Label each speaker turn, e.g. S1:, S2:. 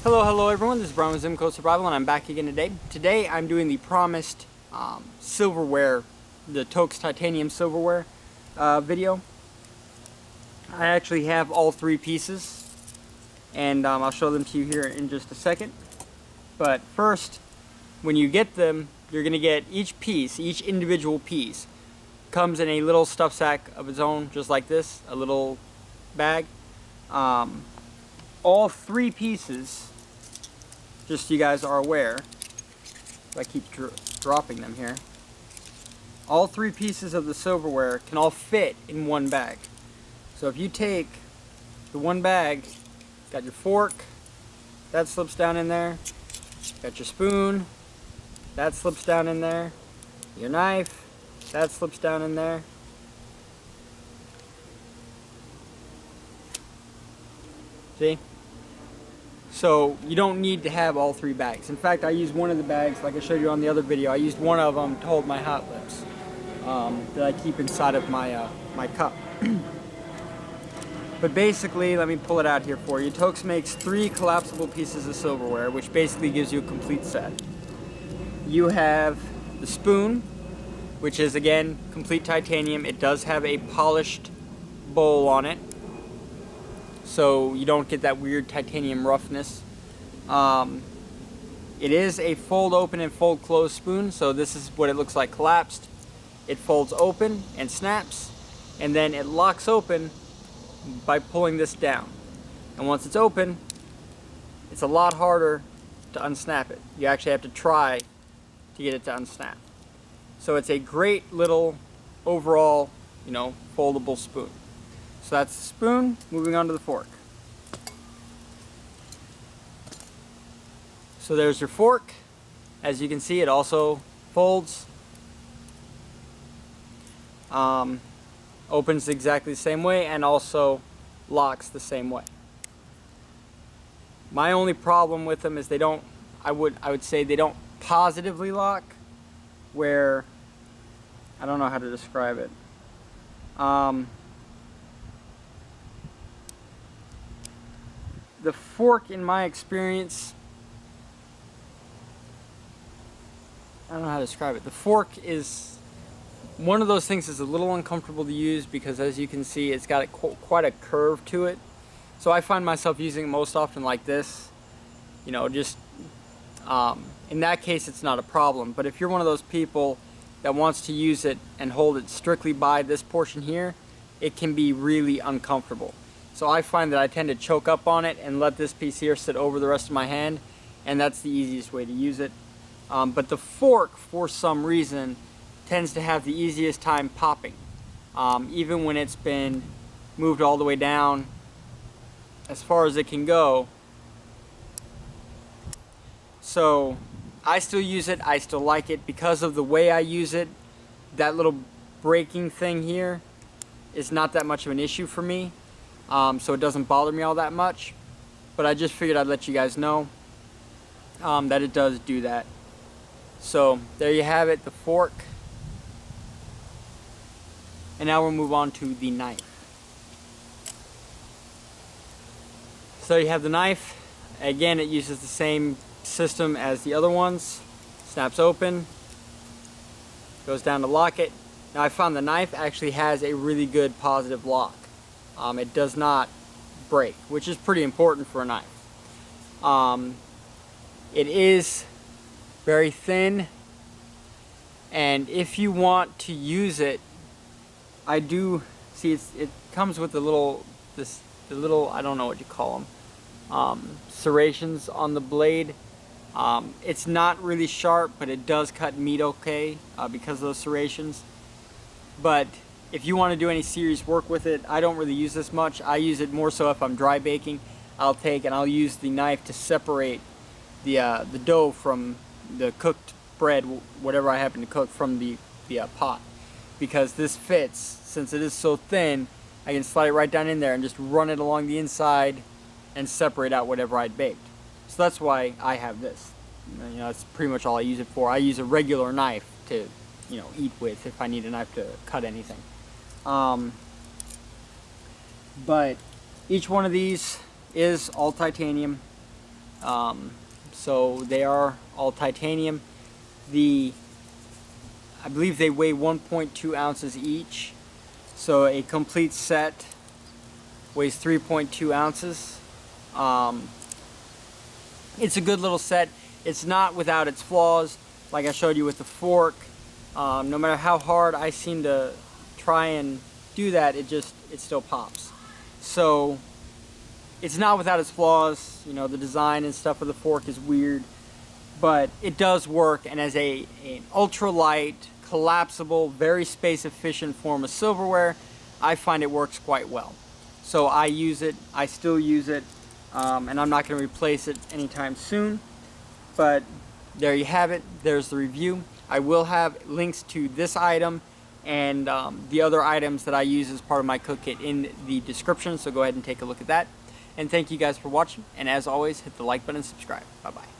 S1: Hello everyone, this is Brian with Zimco Survival and I'm back again today. Today I'm doing the promised silverware, the Toaks titanium silverware video. I actually have all three pieces and I'll show them to you here in just a second. But first, when you get them, you're going to get each piece, each individual piece, comes in a little stuff sack of its own, just like this, a little bag. All three pieces, just so you guys are aware, I keep dropping them here, all three pieces of the silverware can all fit in one bag. So if you take the one bag, got your fork, that slips down in there, got your spoon, that slips down in there, your knife, that slips down in there, see? So you don't need to have all three bags. In fact, I used one of the bags, like I showed you on the other video, I used one of them to hold my hot lips that I keep inside of my, my cup. But basically, let me pull it out here for you. Toaks makes 3 collapsible pieces of silverware, which basically gives you a complete set. You have the spoon, which is again complete titanium. It does have a polished bowl on it, so you don't get that weird titanium roughness. It is a fold open and fold close spoon, so this is what it looks like collapsed. It folds open and snaps, and then it locks open by pulling this down. And once it's open, it's a lot harder to unsnap it. You actually have to try to get it to unsnap. So it's a great little overall, you know, foldable spoon. So that's the spoon. Moving on to the fork. So there's your fork. As you can see, it also folds. Opens exactly the same way and also locks the same way. My only problem with them is they don't, I would say they don't positively lock, where, I don't know how to describe it. The fork, in my experience, I don't know how to describe it. The fork is one of those things that's a little uncomfortable to use because, as you can see, it's got quite a curve to it. So I find myself using it most often like this. You know, just in that case, it's not a problem. But if you're one of those people that wants to use it and hold it strictly by this portion here, it can be really uncomfortable. So I find that I tend to choke up on it and let this piece here sit over the rest of my hand, and that's the easiest way to use it. But the fork, for some reason, tends to have the easiest time popping, even when it's been moved all the way down as far as it can go. So I still use it, I still like it because of the way I use it. That little breaking thing here is not that much of an issue for me, so it doesn't bother me all that much. But I just figured I'd let you guys know that it does do that. So there you have it, the fork. And now we'll move on to the knife. So you have the knife. Again, it uses the same system as the other ones. Snaps open, goes down to lock it. Now I found the knife actually has a really good positive lock. It does not break, which is pretty important for a knife. It is very thin, and if you want to use it, I do see it comes with the little, I don't know what you call them, serrations on the blade. It's not really sharp, but it does cut meat okay because of those serrations. But if you want to do any serious work with it, I don't really use this much. I use it more so if I'm dry baking. I'll use the knife to separate the dough from the cooked bread, whatever I happen to cook, from the pot. Because this fits, since it is so thin, I can slide it right down in there and just run it along the inside and separate out whatever I'd baked. So that's why I have this. You know, that's pretty much all I use it for. I use a regular knife to, you know, eat with if I need a knife to cut anything. But each one of these is all titanium. So they are all titanium. I believe they weigh 1.2 ounces each. So a complete set weighs 3.2 ounces. It's a good little set. It's not without its flaws, like I showed you with the fork. No matter how hard I seem to try and do that, it still pops. So it's not without its flaws. You know, the design and stuff of the fork is weird, but it does work. And as an ultralight, collapsible, very space efficient form of silverware, I find it works quite well. So I use it, I still use it, and I'm not going to replace it anytime soon. But there you have it, there's the review. I will have links to this item and the other items that I use as part of my cook kit in the description, so go ahead and take a look at that. And thank you guys for watching, and as always, hit the like button and subscribe. Bye bye.